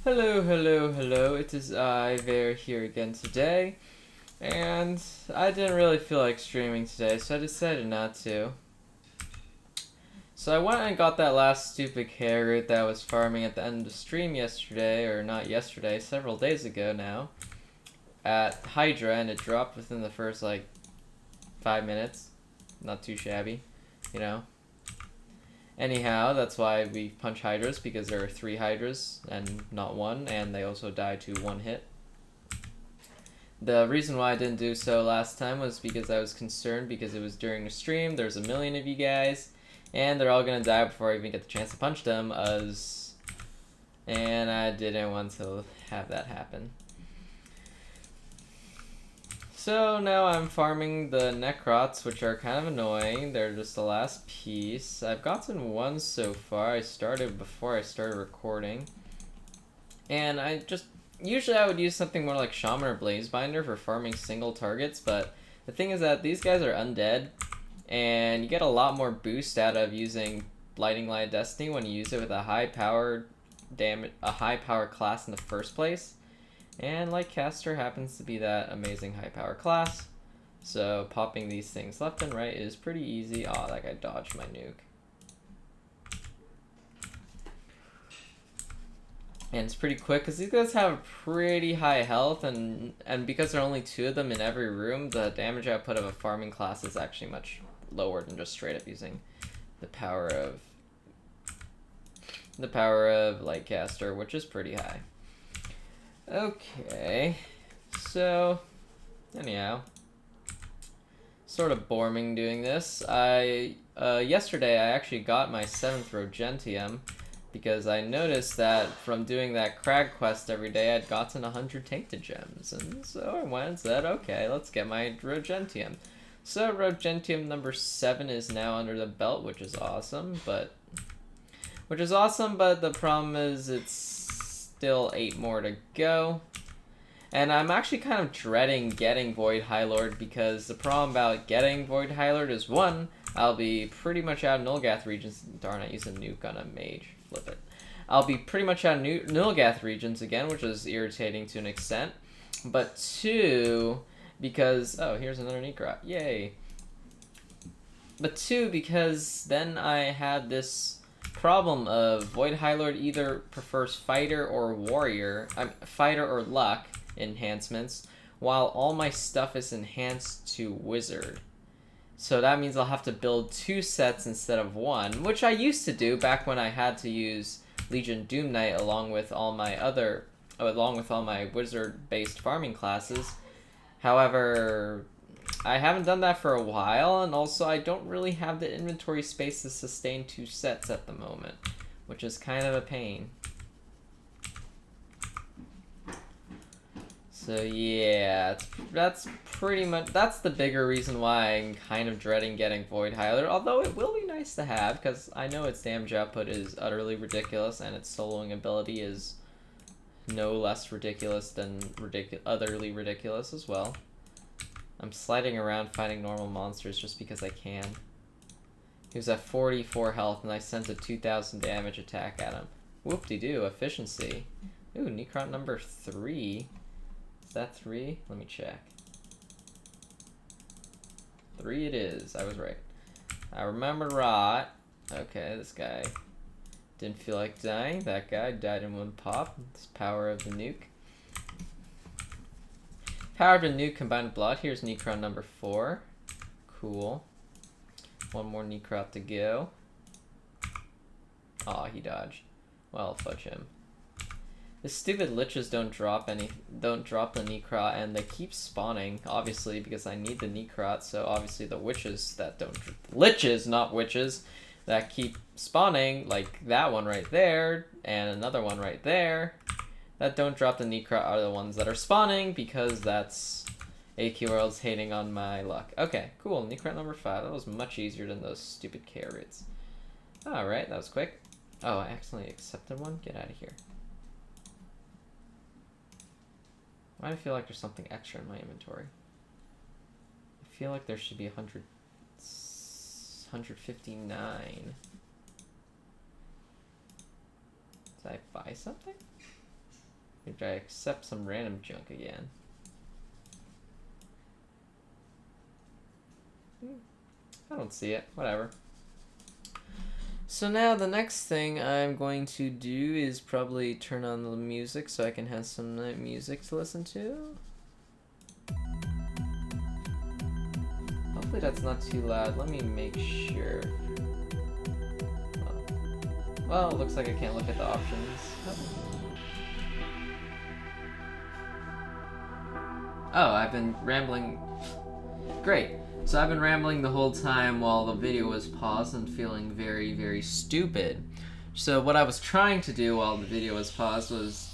Hello, hello, hello, it is I, Veyr, here again today, and I didn't really feel like streaming today, so I decided not to. So I went and got that last stupid carrot that I was farming at the end of the stream yesterday, or not yesterday, several days ago now, at Hydra, and it dropped within the first, 5 minutes. Not too shabby, you know. Anyhow, that's why we punch hydras, because there are 3 hydras and not 1, and they also die to 1 hit. The reason why I didn't do so last time was because I was concerned because it was during the stream, there's a million of you guys, and they're all gonna die before I even get the chance to punch them, and I didn't want to have that happen. So now I'm farming the nekritz, which are kind of annoying. They're just the last piece. I've gotten 1 so far. I started before I started recording. And usually I would use something more like Shaman or Blazebinder for farming single targets, but the thing is that these guys are undead, and you get a lot more boost out of using Blighting Light of Destiny when you use it with a high power class in the first place. And Lightcaster happens to be that amazing high power class, so popping these things left and right is pretty easy. Aw, that guy dodged my nuke. And it's pretty quick because these guys have pretty high health, and because there are only 2 of them in every room, the damage output of a farming class is actually much lower than just straight up using the power of Lightcaster, which is pretty high. Okay, so anyhow, sort of boring doing this. Yesterday I actually got my 7th Rogentium because I noticed that from doing that crag quest every day I'd gotten 100 tainted gems, and so I went and said, okay, let's get my Rogentium. So Rogentium number 7 is now under the belt, which is awesome, but the problem is it's still 8 more to go, and I'm actually kind of dreading getting Void Highlord, because the problem about getting Void Highlord is, 1, I'll be pretty much out of Nulgath regions. Darn, I used a nuke on a mage. Flip it. I'll be pretty much out of Nulgath regions again, which is irritating to an extent. But 2, because oh, here's another nekritz, yay. But 2, because then I had this problem of Void Highlord either prefers fighter or warrior, fighter or luck enhancements, while all my stuff is enhanced to wizard. So that means I'll have to build 2 sets instead of 1, which I used to do back when I had to use Legion Doom Knight along with all my wizard-based farming classes. However, I haven't done that for a while, and also I don't really have the inventory space to sustain 2 sets at the moment, which is kind of a pain. So yeah, that's the bigger reason why I'm kind of dreading getting Void Highlord, although it will be nice to have, because I know its damage output is utterly ridiculous, and its soloing ability is no less ridiculous than utterly ridiculous as well. I'm sliding around fighting normal monsters just because I can. He was at 44 health, and I sent a 2,000 damage attack at him. Whoop-de-doo, efficiency. Ooh, nekritz number 3. Is that 3? Let me check. 3 it is. I was right. I remember right. Okay, this guy didn't feel like dying. That guy died in 1 pop. This power of the nuke. Power of the nuke combined with blood. Here's nekritz number 4. Cool. 1 more nekritz to go. Aw, he dodged. Well, fudge him. The stupid liches don't drop the nekritz, and they keep spawning, obviously, because I need the nekritz, so obviously the liches, not witches, that keep spawning, like that one right there, and another one right there, that don't drop the nekritz are the ones that are spawning, because that's AQW's hating on my luck. Okay, cool, nekritz number 5. That was much easier than those stupid carrots. Alright, that was quick. Oh, I accidentally accepted one? Get out of here. Why do I feel like there's something extra in my inventory? I feel like there should be 159. Did I buy something? Did I accept some random junk again? I don't see it. Whatever. So now the next thing I'm going to do is probably turn on the music so I can have some music to listen to. Hopefully that's not too loud. Let me make sure. Well, it looks like I can't look at the options. Oh, I've been rambling. Great. So I've been rambling the whole time while the video was paused and feeling very, very stupid. So what I was trying to do while the video was paused was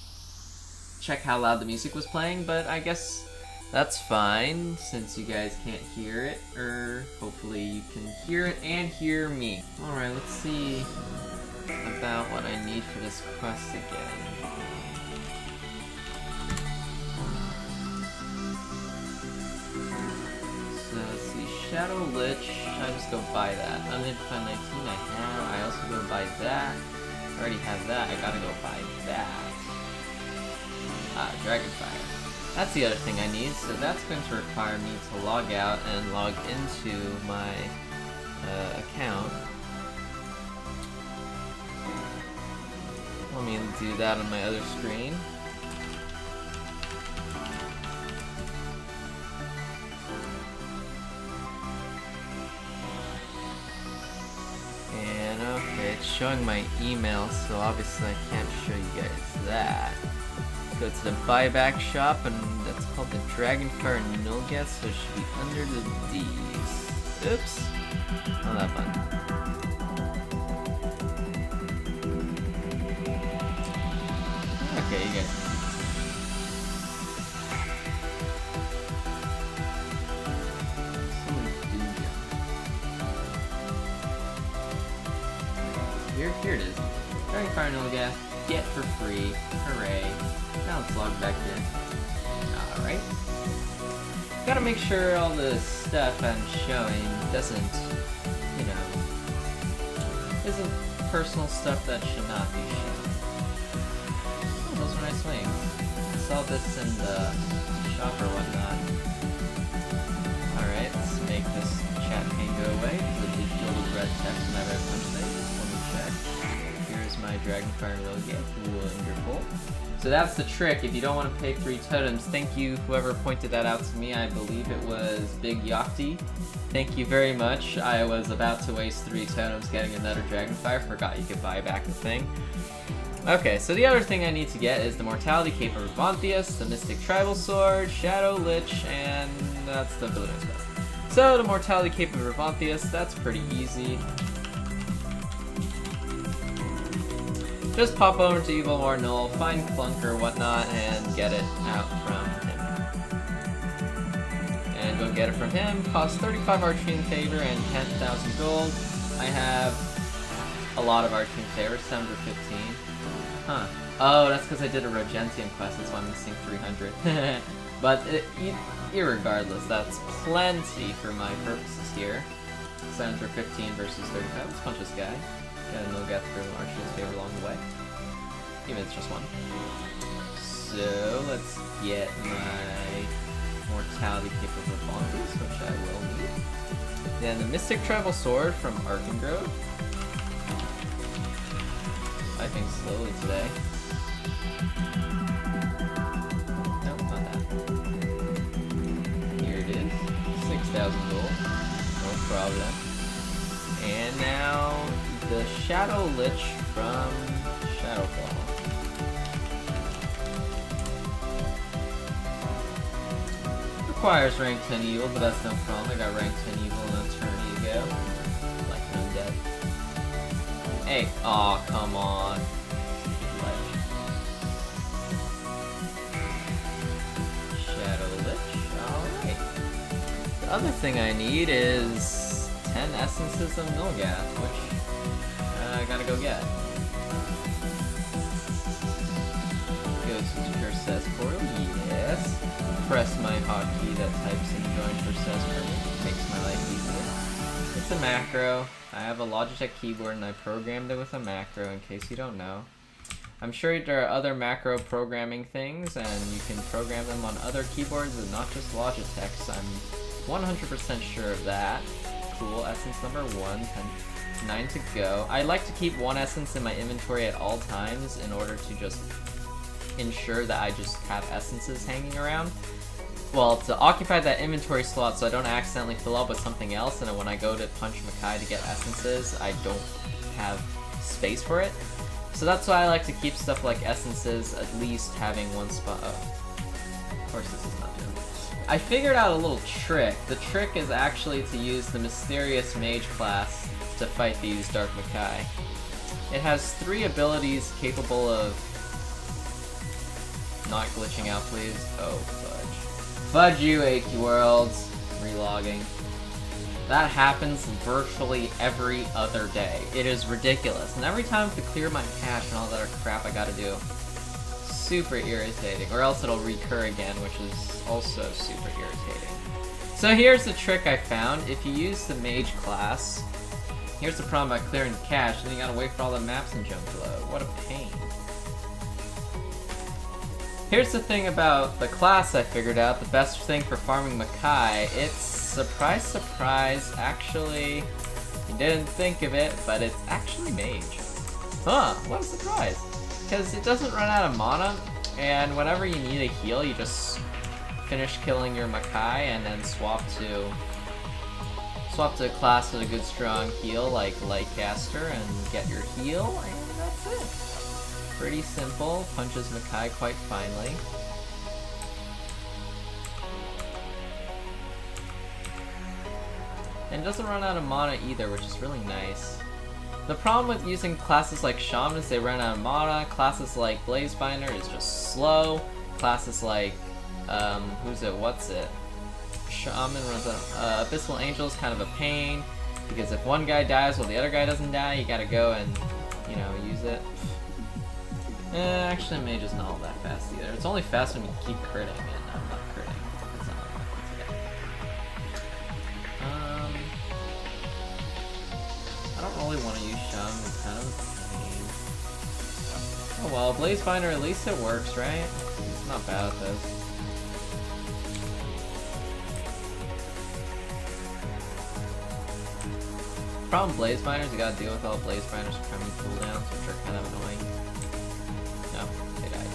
check how loud the music was playing, but I guess that's fine since you guys can't hear it, or hopefully you can hear it and hear me. Alright, let's see about what I need for this quest again. So let's see, Shadow Lich, I just go buy that. Unidentified 19 I have, I also go buy that. I already have that, I gotta go buy that. Dragonfire. That's the other thing I need, so that's going to require me to log out and log into my account. Let me do that on my other screen. And okay, it's showing my email, so obviously I can't show you guys that. Go to the buyback shop, and that's called the Dragonfire Nulgat, so it should be under the D's. Oops. Not that fun. Okay, you guys. Here it is. Dragonfire Nulgat, get for free. Hooray. Now let's log back in. Alright. Gotta make sure all the stuff I'm showing doesn't, you know, isn't personal stuff that should not be shown. Oh, those are nice wings. I saw this in the shop or whatnot. Alright, let's make this chat pane go away. The little red text whenever I punch things. Let me check. Here's my Dragonfire Nulgat. Wonderful. So that's the trick. If you don't want to pay 3 totems, thank you whoever pointed that out to me. I believe it was Big Yachty. Thank you very much. I was about to waste 3 totems getting another Dragonfire. Forgot you could buy back the thing. Okay, so the other thing I need to get is the Mortality Cape of Revanthius, the Mystic Tribal Sword, Shadow Lich, and that's the Balloon's Quest. So the Mortality Cape of Revanthius, that's pretty easy. Just pop over to Evil or Null, find Clunk or whatnot, and get it out from him. And go get it from him. Costs 35 Arcane Favor and 10,000 gold. I have a lot of Arcane Favor, 715. Huh. Oh, that's because I did a Rogentium quest, that's why I'm missing 300. But irregardless, that's plenty for my purposes here. 715 versus 35. Let's punch this guy. Got a Nulgat through Arcane's Favor along the way. Even if it's just one. So, let's get my Mortality Cape of Revanthius, which I will need. Then the Mystic Tribal Sword from Arkengrove. Typing slowly today. Nope, not that. Here it is. 6,000 gold. No problem. And now the Shadow Lich from Shadowfall. Requires rank 10 evil, but that's no problem. I got rank 10 evil in an eternity ago. Like an undead. Hey, aw, come on. Shadow Lich, alright. The other thing I need is 10 essences of Nulgat, which I gotta go get. Go to your Cess portal, yes. Press my hotkey that types in join for Cess for me. Makes my life easier. It's a macro. I have a Logitech keyboard and I programmed it with a macro in case you don't know. I'm sure there are other macro programming things, and you can program them on other keyboards and not just Logitech's. I'm 100% sure of that. Cool, essence number 1, 9 to go. I like to keep 1 essence in my inventory at all times in order to just ensure that I just have essences hanging around. Well, to occupy that inventory slot so I don't accidentally fill up with something else, and then when I go to punch Makai to get essences, I don't have space for it. So that's why I like to keep stuff like essences at least having 1 spot. Oh, of course this is not doing it. I figured out a little trick. The trick is actually to use the mysterious mage class to fight these Dark Makai. It has 3 abilities capable of not glitching out, please. Oh, fudge. Fudge you, AQ Worlds. Relogging. That happens virtually every other day. It is ridiculous. And every time I have to clear my cache and all that other crap I gotta do. Super irritating. Or else it'll recur again, which is also super irritating. So here's the trick I found. If you use the mage class, here's the problem about clearing the cache, and then you gotta wait for all the maps and jump to load. What a pain. Here's the thing about the class I figured out, the best thing for farming Makai. It's, surprise, surprise, actually, you didn't think of it, but it's actually mage. Huh, what a surprise. Because it doesn't run out of mana, and whenever you need a heal, you just finish killing your Makai and then swap to a class with a good strong heal like Lightcaster and get your heal, and that's it. Pretty simple, punches Makai quite finely. And it doesn't run out of mana either, which is really nice. The problem with using classes like Shaman is they run out of mana, classes like Blazebinder is just slow, classes like, Shaman runs out, Abyssal Angel is kind of a pain, because if one guy dies while the other guy doesn't die, you gotta go and, you know, use it. Actually, Mage is not all that fast either. It's only fast when you keep critting, and I'm not critting. It's not like that today. I don't really want to use Shaman. It's kind of a pain. Oh well, Blazebinder, at least it works, right? It's not bad at this. Problem with Blazebinders, you gotta deal with all Blazebinders coming cooldowns, which are kind of annoying. No, they died.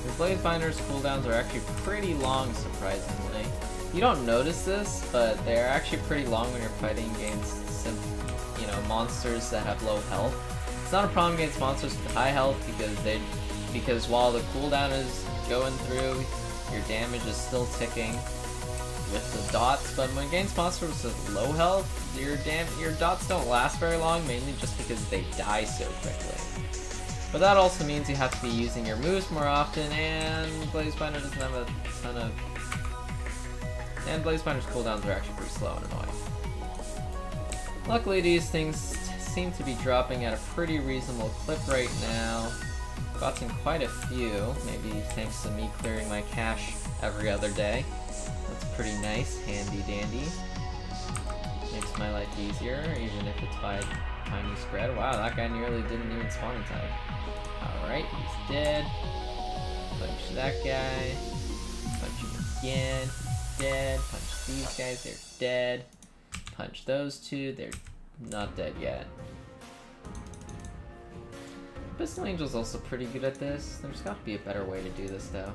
The Blazebinders cooldowns are actually pretty long, surprisingly. You don't notice this, but they're actually pretty long when you're fighting against monsters that have low health. It's not a problem against monsters with high health because while the cooldown is going through, your damage is still ticking with the dots, but when against monsters with low health, your dots don't last very long, mainly just because they die so quickly. But that also means you have to be using your moves more often, and Blazebinder doesn't have a ton of... And Blazebinder's cooldowns are actually pretty slow and annoying. Luckily, these things seem to be dropping at a pretty reasonable clip right now. Gotten quite a few, maybe thanks to me clearing my cache every other day. That's pretty nice, handy dandy. Makes my life easier, even if it's by tiny spread. Wow, that guy nearly didn't even spawn in time. Alright, he's dead. Punch that guy. Punch him again. Dead. Punch these guys, they're dead. Punch those two, they're not dead yet. Abyssal Angel's also pretty good at this. There's got to be a better way to do this though.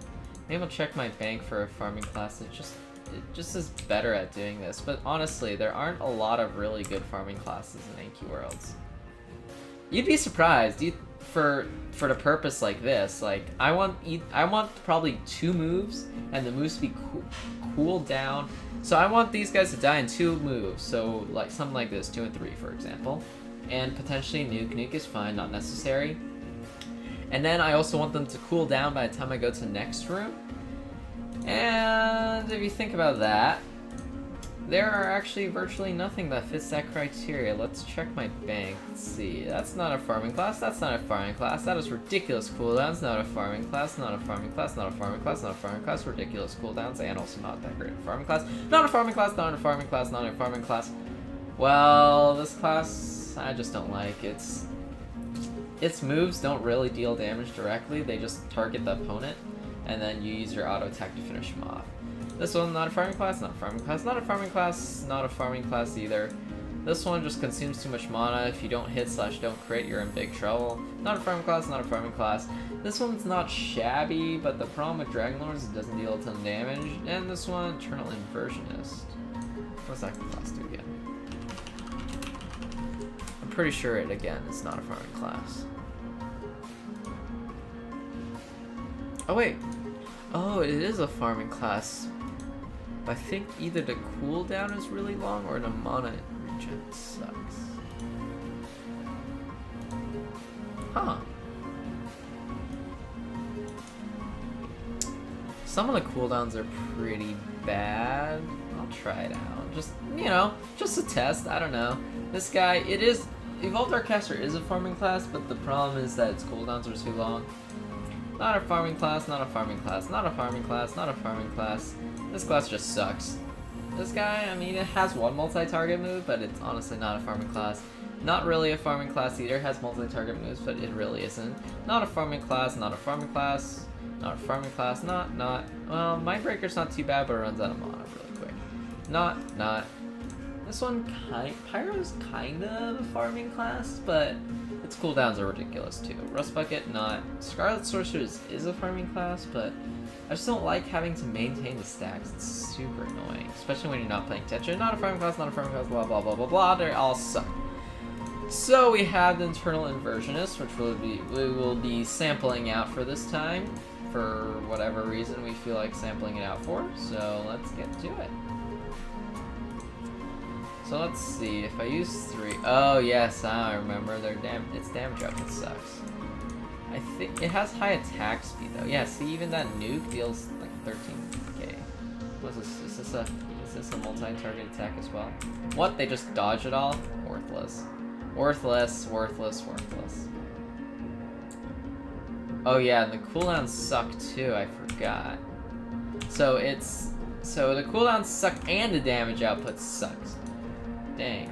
Maybe I'll check my bank for a farming class. It just is better at doing this. But honestly, there aren't a lot of really good farming classes in AQ Worlds. You'd be surprised. For the purpose like this, like I want probably 2 moves, and the moves to be cooled down. So I want these guys to die in 2 moves. So like something like this, 2 and 3, for example. And potentially nuke. Nuke is fine, not necessary. And then I also want them to cool down by the time I go to the next room. And if you think about that, there are actually virtually nothing that fits that criteria. Let's check my bank. Let's see. That's not a farming class. That's not a farming class. That is ridiculous cooldowns. Not a farming class. Not a farming class. Not a farming class. Not a farming class. Ridiculous cooldowns. And also not that great a farming class. Not a farming class. Not a farming class. Not a farming class. Well, this class I just don't like. Its moves don't really deal damage directly. They just target the opponent, and then you use your auto attack to finish them off. This one, not a farming class, not a farming class, not a farming class, not a farming class either. This one just consumes too much mana. If you don't hit / don't crit, you're in big trouble. Not a farming class, not a farming class. This one's not shabby, but the problem with Dragonlords is it doesn't deal a ton of damage. And this one, Eternal Inversionist. What's that class do again? I'm pretty sure it, again, is not a farming class. Oh wait. Oh, it is a farming class. I think either the cooldown is really long or the mana regen sucks. Huh. Some of the cooldowns are pretty bad. I'll try it out. Just, you know, just a test. I don't know. This guy, it is... Evolved Darkcaster is a farming class, but the problem is that its cooldowns are too long. Not a farming class, not a farming class, not a farming class, not a farming class. This class just sucks. This guy, I mean, it has one multi-target move, but it's honestly not a farming class. Not really a farming class either. It has multi-target moves, but it really isn't. Not a farming class, not a farming class, not a farming class, not. Well, Mindbreaker's not too bad, but it runs out of mana really quick. Not. This one, Pyro's kind of a farming class, but its cooldowns are ridiculous too. Rust Bucket, not. Scarlet Sorceress is a farming class, but I just don't like having to maintain the stacks. It's super annoying, especially when you're not playing Tetra. Not a farming class, not a farming class, blah blah blah blah blah. They all suck. So we have the Eternal Inversionist, which we will be sampling out for this time, for whatever reason we feel like sampling it out for. So let's get to it. So let's see, if I use 3... Oh yes, I remember, its damage output sucks. I think it has high attack speed though. Yeah, see, even that nuke deals like 13k. What's this? Is this a multi-target attack as well? What? They just dodge it all? Worthless. Worthless. Oh yeah, and the cooldowns suck too, I forgot. So the cooldowns suck and the damage output sucks. Dang.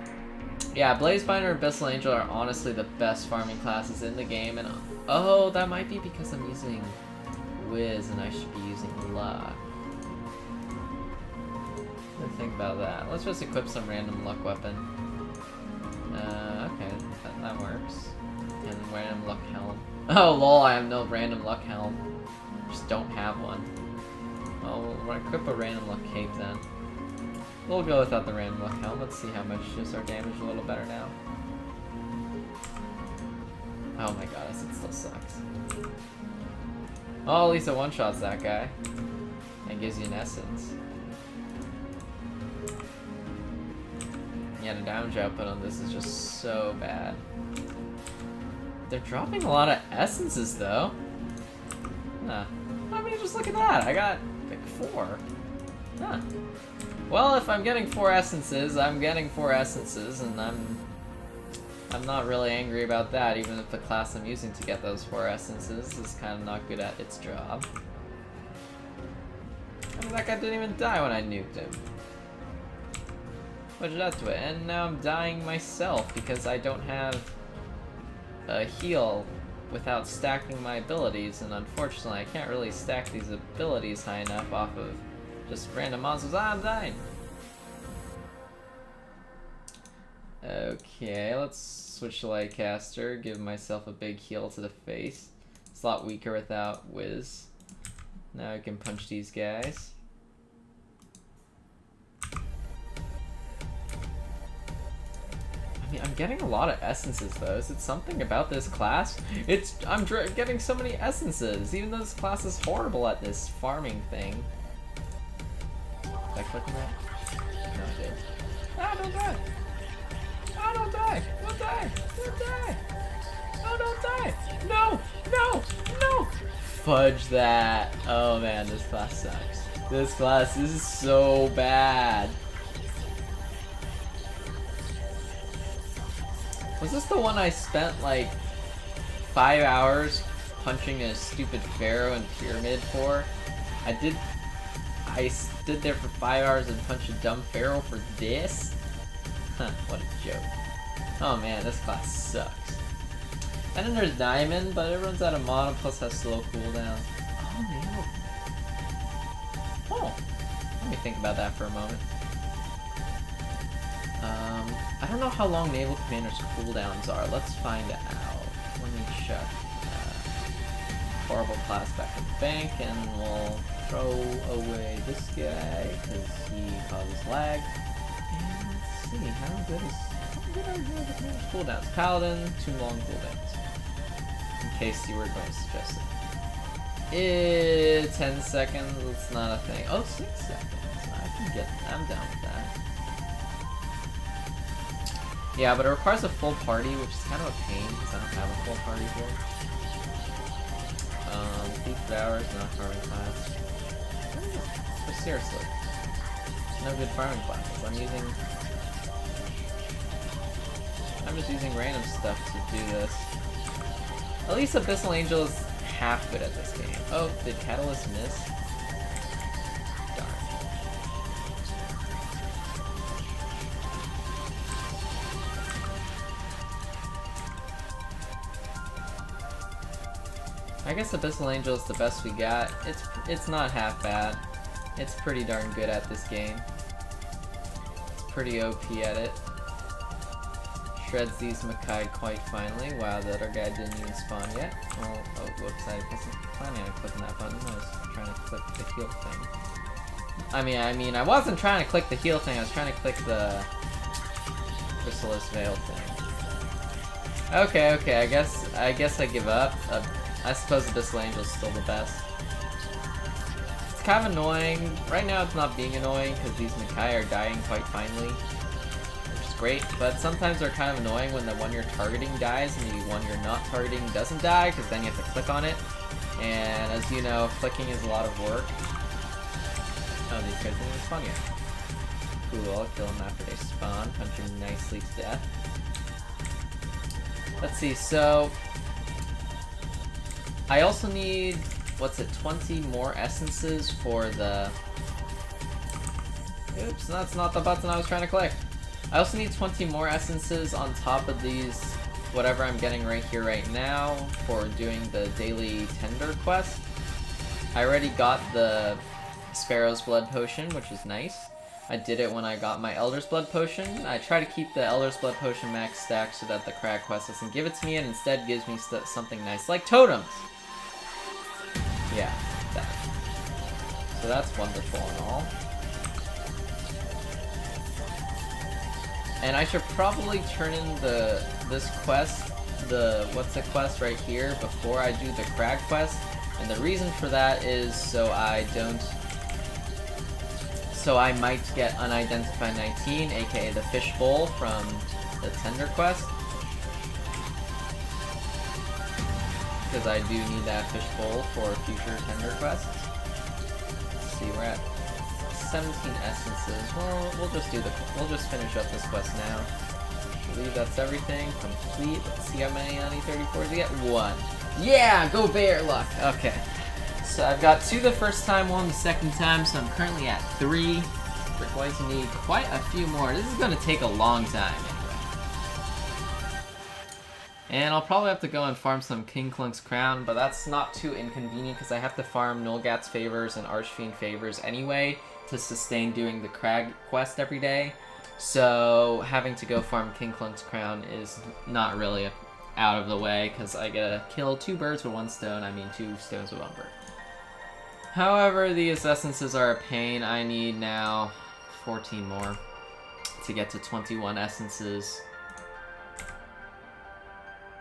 Yeah, Blazebinder and Abyssal Angel are honestly the best farming classes in the game, and oh, that might be because I'm using Wiz and I should be using Luck. Let me think about that. Let's just equip some random luck weapon. Okay, that works. And random luck helm. Oh lol, I have no random luck helm. Just don't have one. Well, we'll equip a random luck cape then. We'll go without the random luck helm. Let's see how much just our damage a little better now. Oh my god, it still sucks. Oh, at least it one-shots that guy. And gives you an essence. Yeah, the damage output on this is just so bad. They're dropping a lot of essences though. Huh. I mean, just look at that. I got like 4. Huh. Well, if I'm getting 4 essences, I'm getting 4 essences, and I'm not really angry about that, even if the class I'm using to get those 4 essences is kind of not good at its job. I mean, that guy didn't even die when I nuked him. What did that do it? And now I'm dying myself because I don't have a heal without stacking my abilities, and unfortunately I can't really stack these abilities high enough off of just random monsters. I'm dying! Okay, let's switch to Lightcaster, give myself a big heal to the face. It's a lot weaker without Wiz. Now I can punch these guys. I mean, I'm getting a lot of essences though. Is it something about this class? I'm getting so many essences, even though this class is horrible at this farming thing. Did I click on that? No, I did. Ah, don't die! Ah, don't die! Don't die! Don't die! Oh, don't die! No! No! No! Fudge that! Oh man, this class sucks. This class is so bad. Was this the one I spent like 5 hours punching a stupid pharaoh and pyramid for? I stood there for 5 hours and punched a dumb pharaoh for this? Huh, what a joke. Oh man, this class sucks. And then there's Diamond, but it runs out of mana plus has slow cooldowns. Oh man. Oh. Let me think about that for a moment. I don't know how long Naval Commander's cooldowns are. Let's find out. Let me check. Horrible class back in the bank, and we'll throw away this guy because he causes lag. And let's see, how good are Naval Commander's cooldowns? Paladin, 2 long cooldowns. In case you were going to suggest it. 10 seconds, it's not a thing. Oh, 6 seconds. I'm down with that. Yeah, but it requires a full party, which is kind of a pain because I don't have a full party here. Thief of Hours, not farming class. But seriously, no good farming classes. I'm just using random stuff to do this. At least Abyssal Angel is half good at this game. Oh, did Catalyst miss? Darn. I guess Abyssal Angel is the best we got. It's not half bad. It's pretty darn good at this game. It's pretty OP at it. Shreds these Makai quite finely. Wow, the other guy didn't even spawn yet. Oh, whoops, I wasn't planning on clicking that button. I was trying to click the heal thing. I mean, I wasn't trying to click the heal thing. I was trying to click the Chrysalis Veil thing. Okay, I guess I give up. I suppose Abyssal Angel is still the best. It's kind of annoying. Right now it's not being annoying because these Makai are dying quite finely, which is great, but sometimes they're kind of annoying when the one you're targeting dies and the one you're not targeting doesn't die, because then you have to click on it, and as you know, clicking is a lot of work. Oh, these guys didn't even spawn yet. Cool, I'll kill them after they spawn, punching nicely to death. Let's see, so I also need, 20 more essences for the... Oops, that's not the button I was trying to click. I also need 20 more essences on top of these, whatever I'm getting right here, right now, for doing the daily tender quest. I already got the Sparrow's Blood Potion, which is nice. I did it when I got my Elder's Blood Potion. I try to keep the Elder's Blood Potion max stack so that the Crag quest doesn't give it to me and instead gives me something nice, like totems! Yeah, that. So that's wonderful and all. And I should probably turn in this quest, what's the quest right here, before I do the Crag quest. And the reason for that is so I might get Unidentified 19, aka the Fish Bowl from the Tender quest. Because I do need that Fish Bowl for future Tender quests. Let's see, we're at 17 essences. Well, we'll just finish up this quest now. I believe that's everything. Complete. Let's see how many on E34s we get. 1. Yeah! Go Veyr luck! Okay. So I've got 2 the first time, 1 the second time, so I'm currently at 3. We're going to need quite a few more. This is going to take a long time anyway. And I'll probably have to go and farm some King Klunk's Crown, but that's not too inconvenient because I have to farm Nulgat's Favors and Archfiend Favors anyway to sustain doing the Crag quest every day. So having to go farm King Klunk's Crown is not really out of the way because I gotta kill 2 birds with 1 stone. I mean 2 stones with 1 bird. However, these essences are a pain. I need now 14 more to get to 21 essences.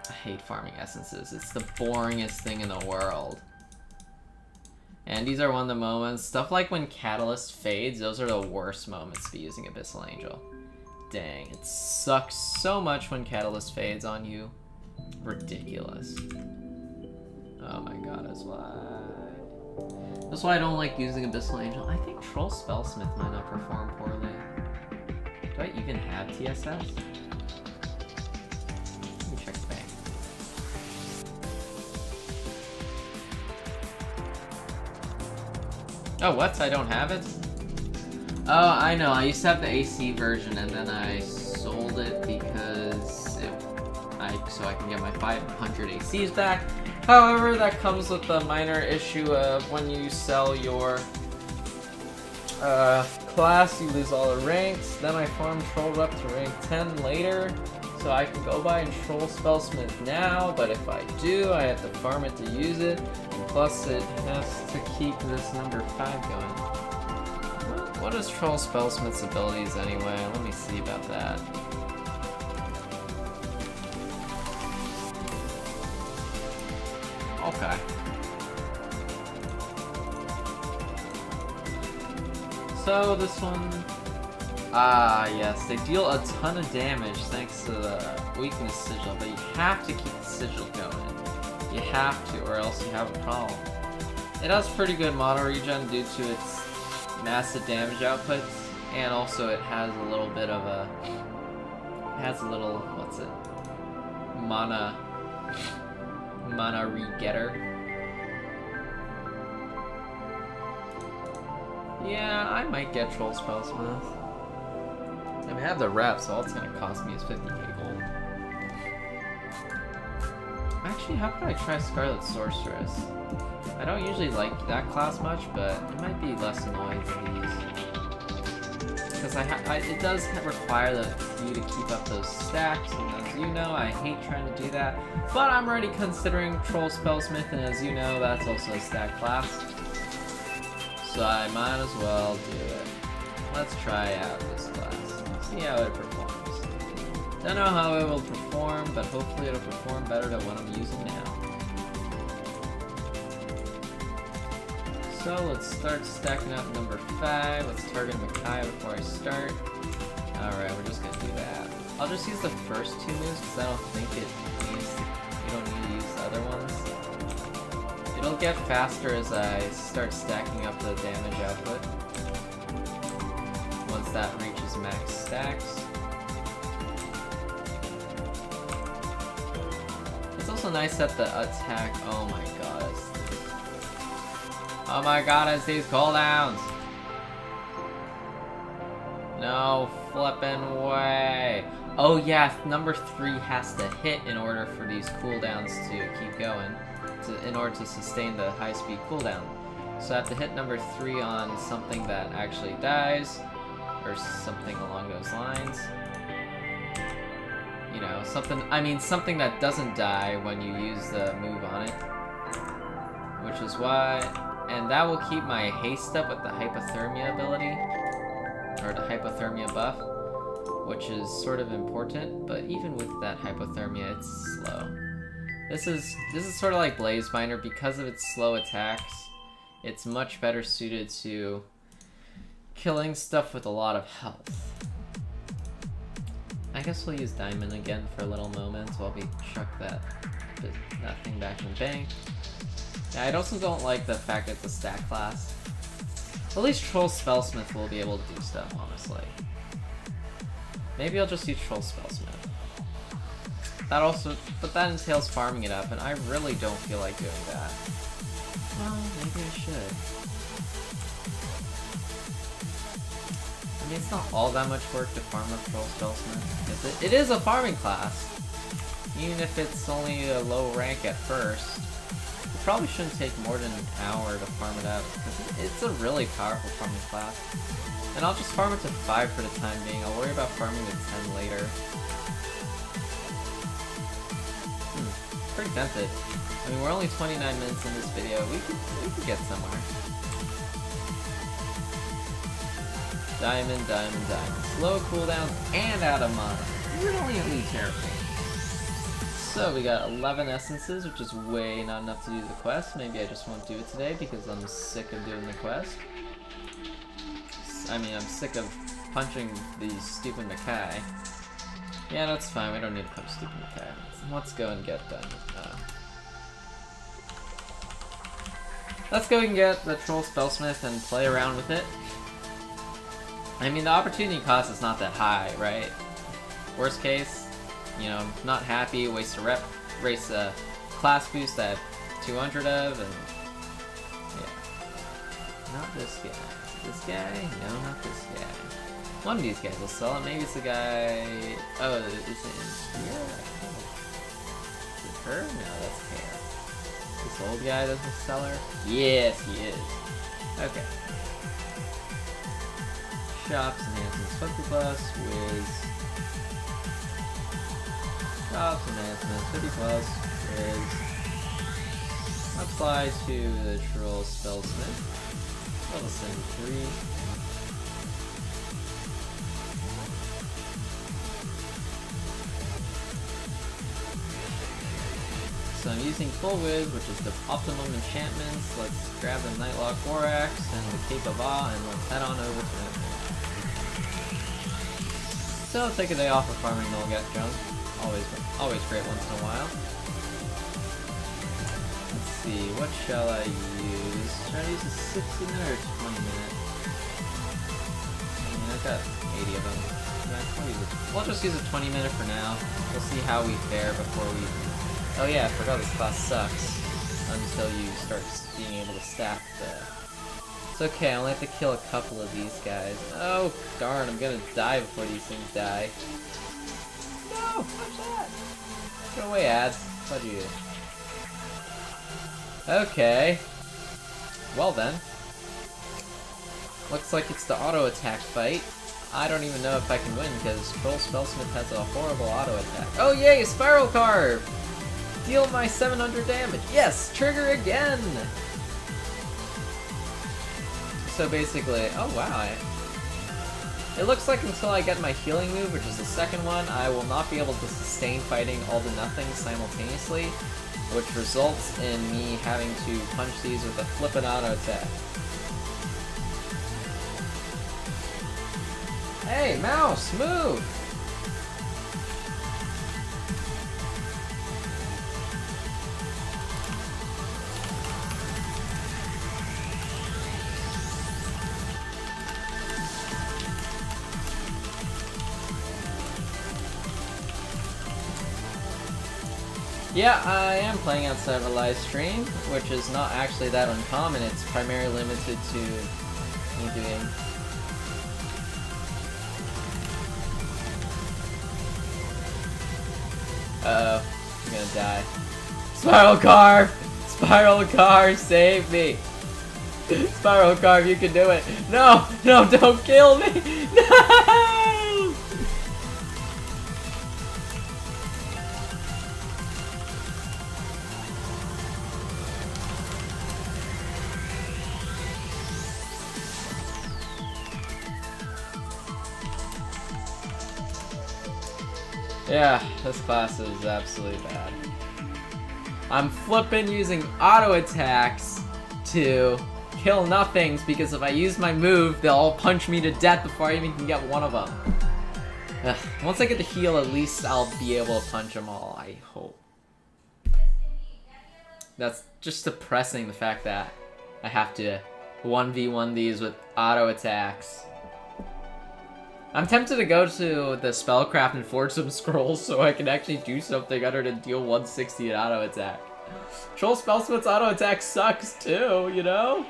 I hate farming essences. It's the boringest thing in the world. And these are one of the moments. Stuff like when Catalyst fades, those are the worst moments to be using Abyssal Angel. Dang, it sucks so much when Catalyst fades on you. Ridiculous. Oh my god, that's why. That's why I don't like using Abyssal Angel. I think Troll Spellsmith might not perform poorly. Do I even have TSS? Oh, what? I don't have it? Oh, I know. I used to have the AC version, and then I sold it because so I can get my 500 ACs back. However, that comes with the minor issue of when you sell your class, you lose all the ranks. Then I farm trolled up to rank 10 later, so I can go by and troll Spellsmith now, but if I do, I have to farm it to use it, and plus it has to keep this number 5 going. What is troll Spellsmith's abilities anyway? Let me see about that. Okay. So this one, yes, they deal a ton of damage thanks to the weakness sigil, but you have to keep the sigil going. You have to, or else you have a problem. It has pretty good mono regen due to its massive damage outputs, and also it has a little bit of a, what's it, mana re-getter. Yeah, I might get Troll Spellsmith. I mean, I have the rep, so all it's gonna cost me is 50k gold. Actually, how about I try Scarlet Sorceress? I don't usually like that class much, but it might be less annoying than these. Because it does require you to keep up those stacks, and as you know, I hate trying to do that. But I'm already considering Troll Spellsmith, and as you know, that's also a stack class. So I might as well do it. Let's try out this class. See how it performs. Don't know how it will perform, but hopefully it'll perform better than what I'm using now. So let's start stacking up number 5. Let's target Makai before I start. Alright, we're just gonna do that. I'll just use the first 2 moves because I don't think you don't need to use the other ones. It'll get faster as I start stacking up the damage output. Once that reaches max stacks. It's also nice that the attack, oh my god. Oh my god, it's these cooldowns! No flippin' way! Oh yeah, number 3 has to hit in order for these cooldowns to keep going. In order to sustain the high speed cooldown. So I have to hit number 3 on something that actually dies, or something along those lines. You know, something that doesn't die when you use the move on it. Which is why, and that will keep my haste up with the hypothermia ability, or the hypothermia buff, which is sort of important, but even with that hypothermia, it's slow. This is sort of like Blazebinder. Because of its slow attacks, it's much better suited to killing stuff with a lot of health. I guess we'll use Diamond again for a little moment while we chuck that thing back in the bank. Yeah, I also don't like the fact that it's a stack class. At least Troll Spellsmith will be able to do stuff, honestly. Maybe I'll just use Troll Spellsmith. But that entails farming it up, and I really don't feel like doing that. Well, maybe I should. I mean, it's not all that much work to farm up Troll Spellsmith. It is a farming class. Even if it's only a low rank at first. It probably shouldn't take more than an hour to farm it up, because it's a really powerful farming class. And I'll just farm it to 5 for the time being. I'll worry about farming to 10 later. Pretty tempted. I mean, we're only 29 minutes in this video. We could get somewhere. Diamond, diamond, diamond. Slow cooldown and out of mana. Really elite character. So we got 11 essences, which is way not enough to do the quest. Maybe I just won't do it today because I'm sick of doing the quest. I mean, I'm sick of punching these stupid Makai. Yeah, that's fine. We don't need to punch stupid Makai. Let's go and get them. Let's go and get the Troll Spellsmith and play around with it. I mean, the opportunity cost is not that high, right? Worst case, you know, not happy, waste a class boost I have 200 of, and yeah. Not this guy. This guy? No, not this guy. One of these guys will sell it. Maybe it's the guy... Oh, is it in here? Is it her? No, that's Hair. This old guy doesn't sell her? Yes, he is. Okay. Shops, enhancements, 50 plus, Wiz. Shops, enhancements, 50 plus, Wiz. Apply to the Troll Spellsmith. Level 73. So I'm using Full Wiz, which is the optimum enchantments. Let's grab the Nightlock Borax and the Cape of Awe, and let's head on over to it. So take a day off of farming, and we'll get junk. Always great once in a while. Let's see, what shall I use? Should I use a 60 minute or 20 minute? I mean, I've got 80 of them. We'll just use a 20 minute for now. We'll see how we fare before we... Oh yeah, I forgot this class sucks. Until you start being able to stack the... It's okay, I only have to kill a couple of these guys. Oh, darn, I'm gonna die before these things die. No, watch that! Go away, ads. Fudge you. Okay. Well then. Looks like it's the auto attack fight. I don't even know if I can win because Troll Spellsmith has a horrible auto attack. Oh yay, Spiral Carve! Deal my 700 damage. Yes, trigger again! So basically, oh wow. It looks like until I get my healing move, which is the second one, I will not be able to sustain fighting all the nothings simultaneously, which results in me having to punch these with a flippin' auto attack. Hey, mouse, move! Yeah, I am playing outside of a live stream, which is not actually that uncommon. It's primarily limited to me doing... Uh-oh, I'm gonna die. Spiral Carve! Spiral Carve, save me! Spiral Carve, you can do it! No! No, don't kill me! No! Yeah, this class is absolutely bad. I'm flippin' using auto attacks to kill nothings because if I use my move, they'll all punch me to death before I even can get one of them. Ugh. Once I get the heal, at least I'll be able to punch them all, I hope. That's just depressing, the fact that I have to 1v1 these with auto attacks. I'm tempted to go to the Spellcraft and forge some scrolls so I can actually do something other than deal 160 in auto attack. Troll Spellsmith's auto attack sucks too, you know?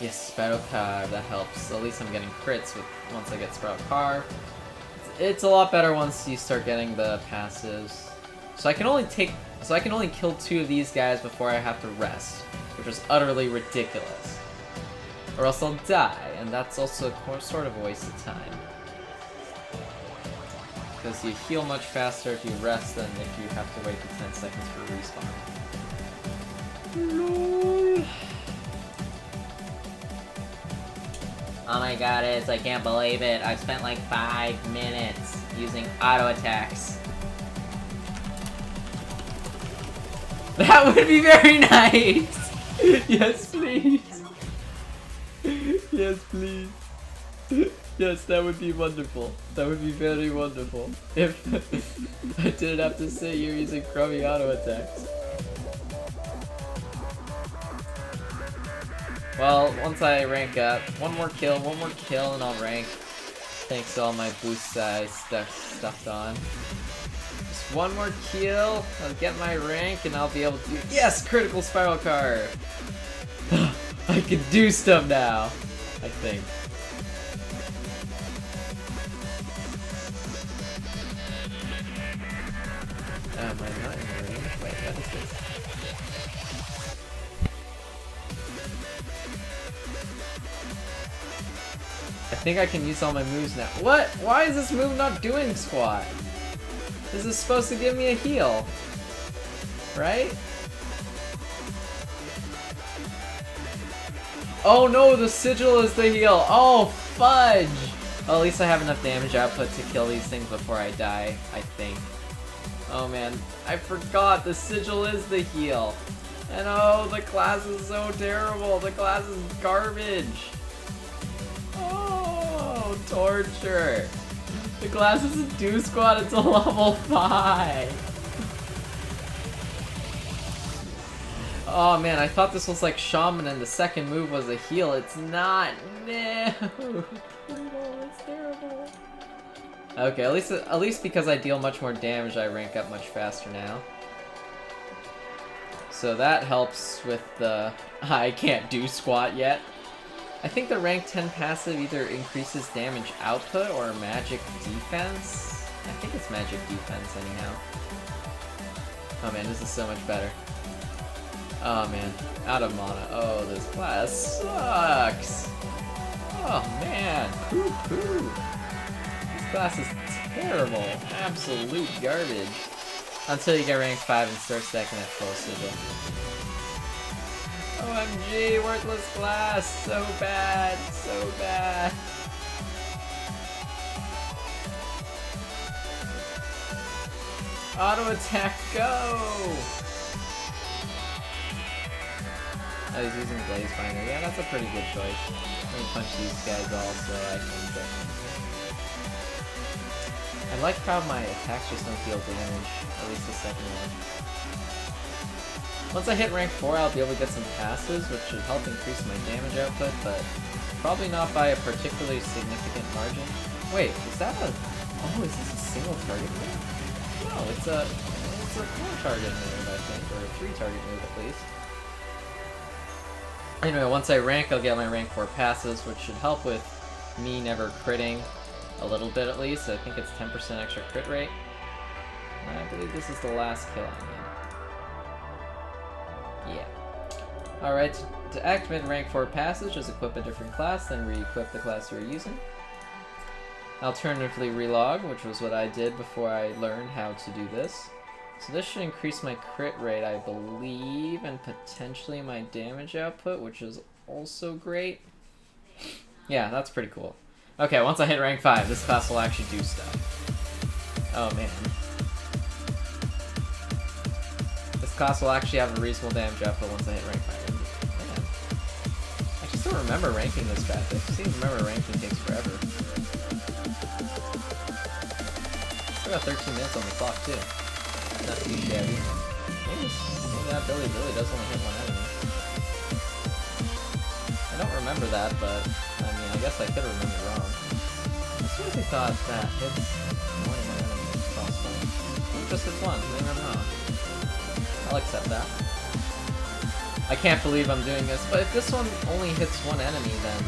Yes, Spiral Carve, that helps. At least I'm getting crits with once I get Spiral Carve. It's a lot better once you start getting the passives. So I can only kill 2 of these guys before I have to rest, which is utterly ridiculous. Or else I'll die, and that's also sort of a waste of time. Because you heal much faster if you rest than if you have to wait for 10 seconds for respawn. LOL. Oh my god, I can't believe it. I've spent like 5 minutes using auto attacks. That would be very nice! Yes, please! Yes, please. Yes, that would be wonderful. That would be very wonderful. If I didn't have to sit here using crummy auto attacks. Well, once I rank up, one more kill, and I'll rank. Thanks to all my boost size stuffed on. Just Just one more kill, I'll get my rank, and I'll be able to do— yes! Critical spiral card! I can do stuff now, I think. Am I not in the range? Wait, what is this? I think I can use all my moves now. What? Why is this move not doing squat? This is supposed to give me a heal, right? Oh no, the sigil is the heal. Oh, fudge! Well, at least I have enough damage output to kill these things before I die, I think. Oh man, I forgot the sigil is the heal. And oh, the class is so terrible. The class is garbage. Oh, torture. The class doesn't do squat until level 5. Oh man, I thought this was like Shaman and the second move was a heal. It's not. No. It's terrible. Okay, at least because I deal much more damage, I rank up much faster now. So that helps with the I can't do squat yet. I think the rank 10 passive either increases damage output or magic defense. I think it's magic defense anyhow. Oh man, this is so much better. Oh man, out of mana. Oh, this class sucks. Oh man, poo-poo. This class is terrible. Absolute garbage. Until you get rank 5 and start stacking that full sigil. OMG, worthless class. So bad, so bad. Auto attack, go! Oh, he's using Blaze Binder. Yeah, that's a pretty good choice. Let me punch these guys all so I can get them. I like how my attacks just don't deal damage, at least the second one. Once I hit rank 4, I'll be able to get some passes, which should help increase my damage output, but probably not by a particularly significant margin. Wait, is that a... oh, is this a single target move? No, it's a 4-target move, I think, or a 3-target move at least. Anyway, once I rank, I'll get my rank 4 passes, which should help with me never critting. A little bit at least. I think it's 10% extra crit rate. And I believe this is the last kill I need. Yeah. Alright, to activate rank 4 passes, just equip a different class, then re-equip the class you're using. Alternatively, relog, which was what I did before I learned how to do this. So this should increase my crit rate, I believe, and potentially my damage output, which is also great. Yeah, that's pretty cool. Okay, once I hit rank 5, this class will actually do stuff. Oh man. This class will actually have a reasonable damage output once I hit rank 5. Man. I just don't remember ranking this fast. I seem to remember ranking takes forever. Still got 13 minutes on the clock too. Not too shabby. Maybe that ability really does only hit one enemy. I don't remember that, but I mean, I guess I could have remembered wrong. I seriously thought that hits more than one enemy with crossbow. It just hits one, maybe I'm wrong. I'll accept that. I can't believe I'm doing this, but if this one only hits one enemy, then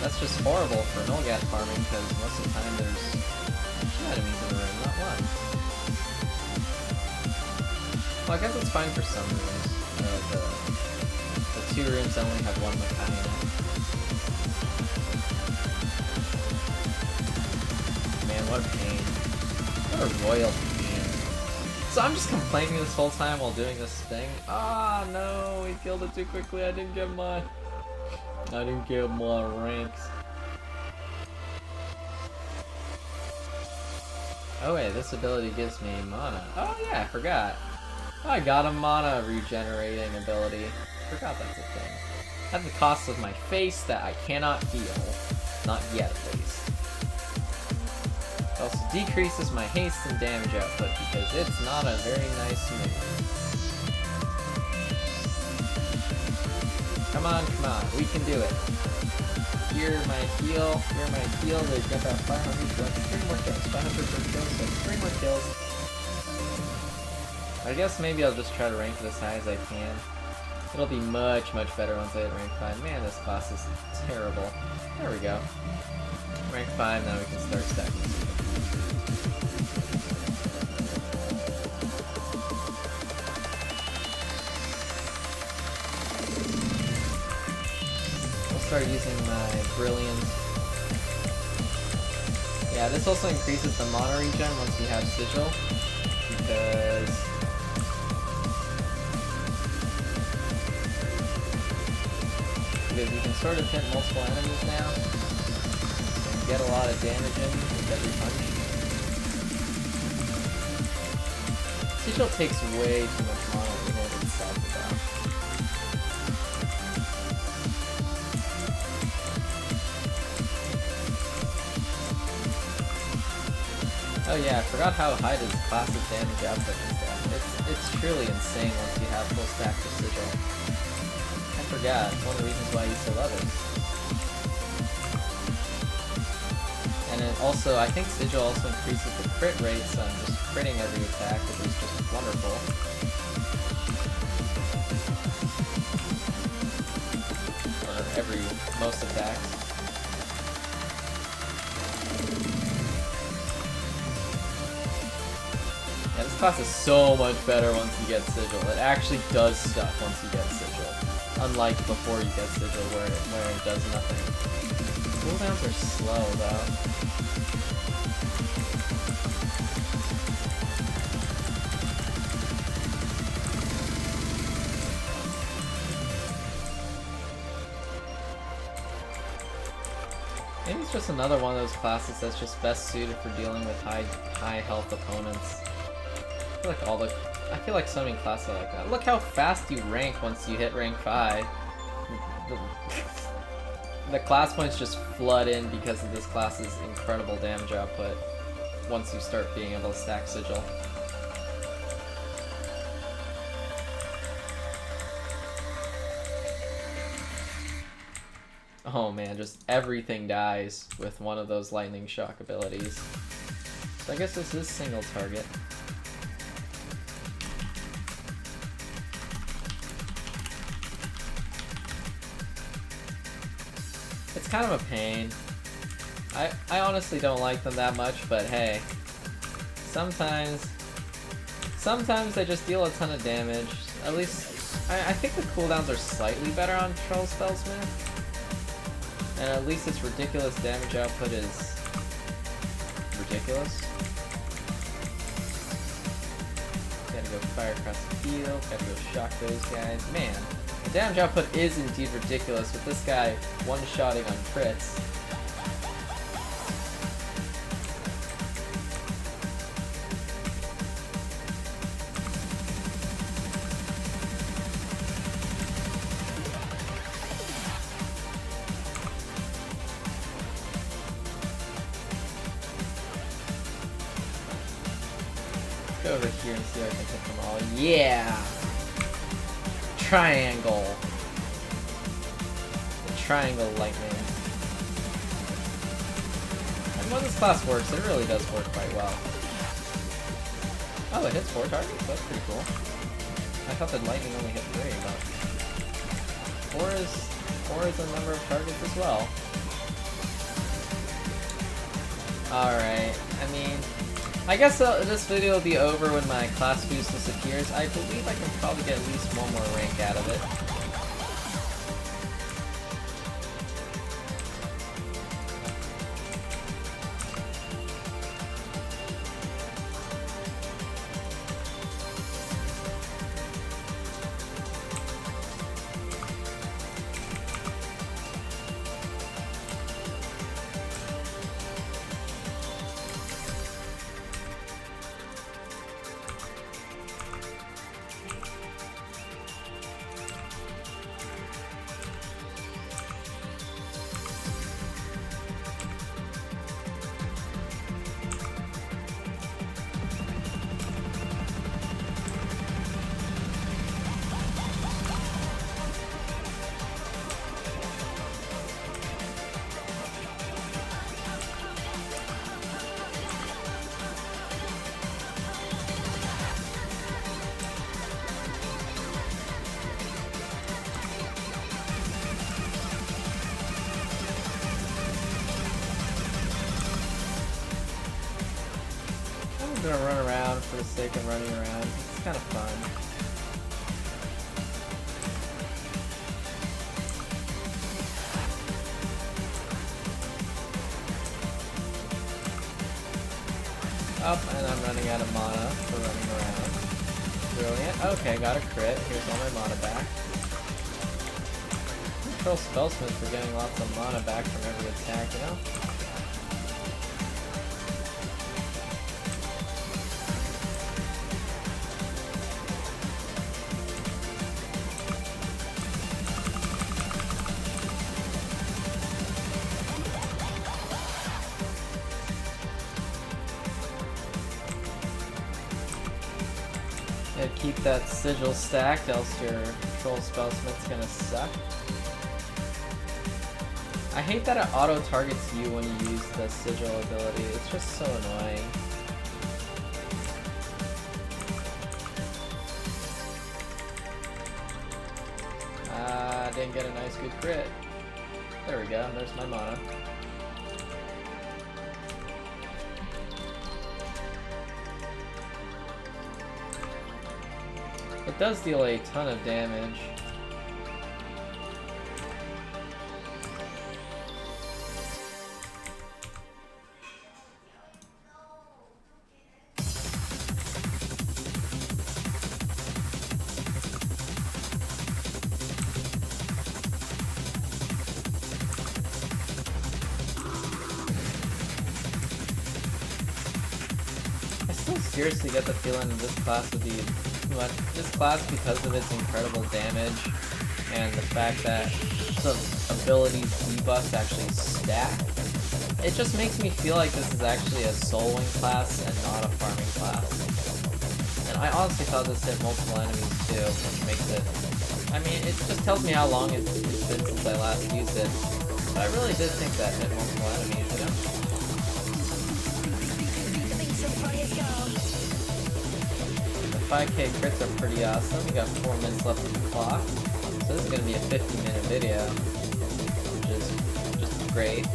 that's just horrible for Nulgat farming, because most of the time there's 2 enemies in the room, not one. Well, I guess it's fine for some rooms. The 2 rooms only have 1 Makai in it. Man, what a pain. What a royal pain. So I'm just complaining this whole time while doing this thing. Ah, no, he killed it too quickly. I didn't get my ranks. Oh wait, this ability gives me mana. Oh yeah, I forgot. I got a mana regenerating ability. Forgot that's a thing. At the cost of my face that I cannot heal. Not yet, at least. It also decreases my haste and damage output because it's not a very nice move. Come on, we can do it. Here my heal, they've got about 500, so that's 3 more kills. 500 per kill, so 3 more kills. I guess maybe I'll just try to rank it as high as I can. It'll be much, much better once I hit rank 5. Man, this class is terrible. There we go. Rank 5, now we can start stacking. I'll start using my Brilliant. Yeah, this also increases the mana regen once you have Sigil, because you can sort of hit multiple enemies now and get a lot of damage in with every punch. Sigil takes way too much mana in order to solve the battle. Oh yeah, I forgot how high this classic damage output is though. It's truly insane once you have full stacks of Sigil. I forgot, it's one of the reasons why I used to love it. And then also, I think Sigil also increases the crit rates on just critting every attack, which is just wonderful. Or most attacks. Yeah, this class is so much better once you get Sigil. It actually does stuff once you get Sigil. Unlike before you get Sigil where it does nothing. Cooldowns are slow though. Maybe it's just another one of those classes that's just best suited for dealing with high health opponents. I feel like so many classes are like that. Look how fast you rank once you hit rank 5. The class points just flood in because of this class's incredible damage output once you start being able to stack Sigil. Oh man, just everything dies with one of those lightning shock abilities. So I guess this is single target. It's kind of a pain. I honestly don't like them that much, but hey, sometimes they just deal a ton of damage. At least, I think the cooldowns are slightly better on Troll Spellsmith. And at least its ridiculous damage output is ridiculous. Gotta go fire across the field, gotta go shock those guys. Man, the damage output is indeed ridiculous with this guy one-shotting on crits. Go over here and see if I can hit them all. Yeah! Triangle. The triangle lightning. And when this class works, it really does work quite well. Oh, it hits 4 targets? That's pretty cool. I thought that lightning only hit 3, but 4 is a number of targets as well. Alright, I mean, I guess this video will be over when my class boost disappears. I believe I can probably get at least one more rank out of it. I'm gonna run around for the sake of running around. It's kind of fun. Oh, and I'm running out of mana for running around. Brilliant. Okay, got a crit. Here's all my mana back. Control Spellsmith for getting lots of mana back from every attack, you know? Keep that sigil stacked, else your Control Spellsmith's gonna suck. I hate that it auto-targets you when you use the sigil ability. It's just so annoying. Didn't get a nice good crit. There we go, there's my mana. It does deal a ton of damage. I still seriously get the feeling that this class would be much. This class, because of its incredible damage and the fact that the abilities debuffs actually stack, it just makes me feel like this is actually a soloing class and not a farming class. And I honestly thought this hit multiple enemies too, which makes it... I mean, it just tells me how long it's been since I last used it. But I really did think that hit multiple enemies, you know? 5k crits are pretty awesome. We got 4 minutes left on the clock. So this is going to be a 50-minute video, which is just great.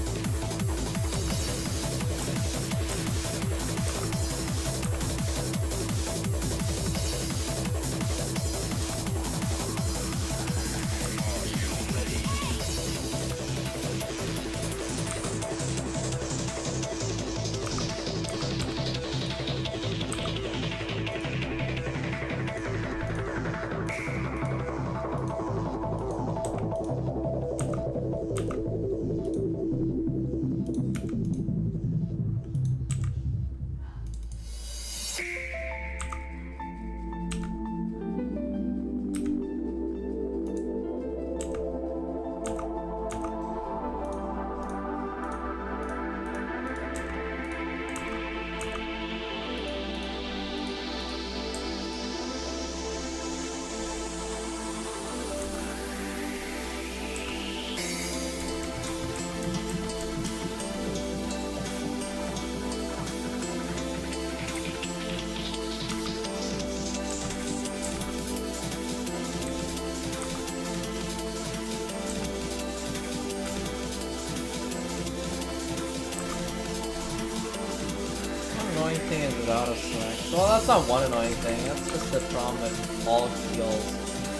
Annoying thing is it auto-select. Well, that's not one annoying thing, that's just the problem with all skills.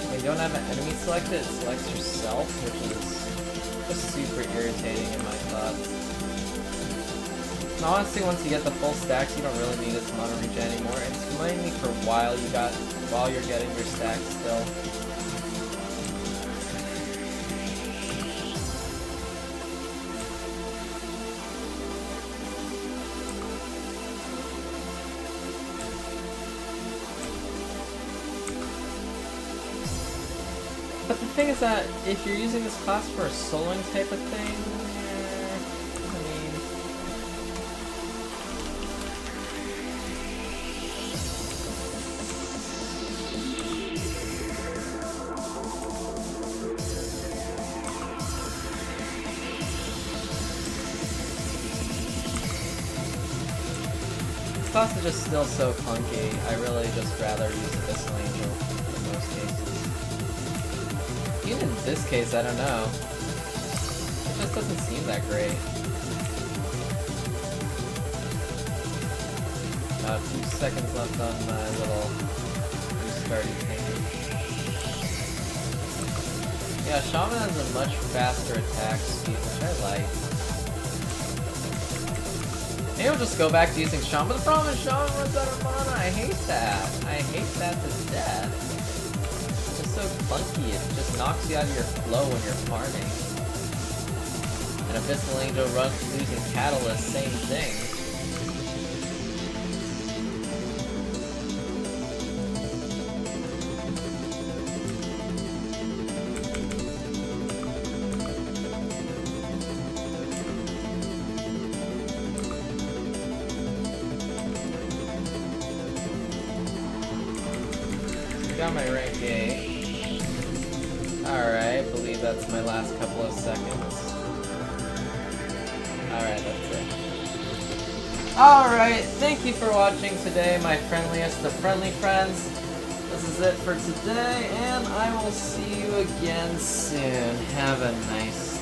When you don't have an enemy selected, it selects yourself, which is just super irritating in my thoughts. And honestly, once you get the full stacks, you don't really need this mana regen anymore. It's mainly for while you're getting your stacks still. But the thing is that if you're using this class for a soloing type of thing, I mean... This class is just still so clunky. I really just rather use Abyssal Angel in most cases. Even in this case, I don't know. It just doesn't seem that great. About 2 seconds left on my little restarting thing. Yeah, Shaman has a much faster attack speed, which I like. Maybe I'll just go back to using Shaman, but the problem is Shaman runs out of mana. I hate that. I hate that to death. It's just so clunky. It just knocks you out of your flow when you're farming. And Abyssal Angel runs losing Catalyst, same thing. Got my rank 8. Alright, I believe that's my last couple of seconds. Alright, that's it. Alright, thank you for watching today, my friendliest of friendly friends. This is it for today, and I will see you again soon. Have a nice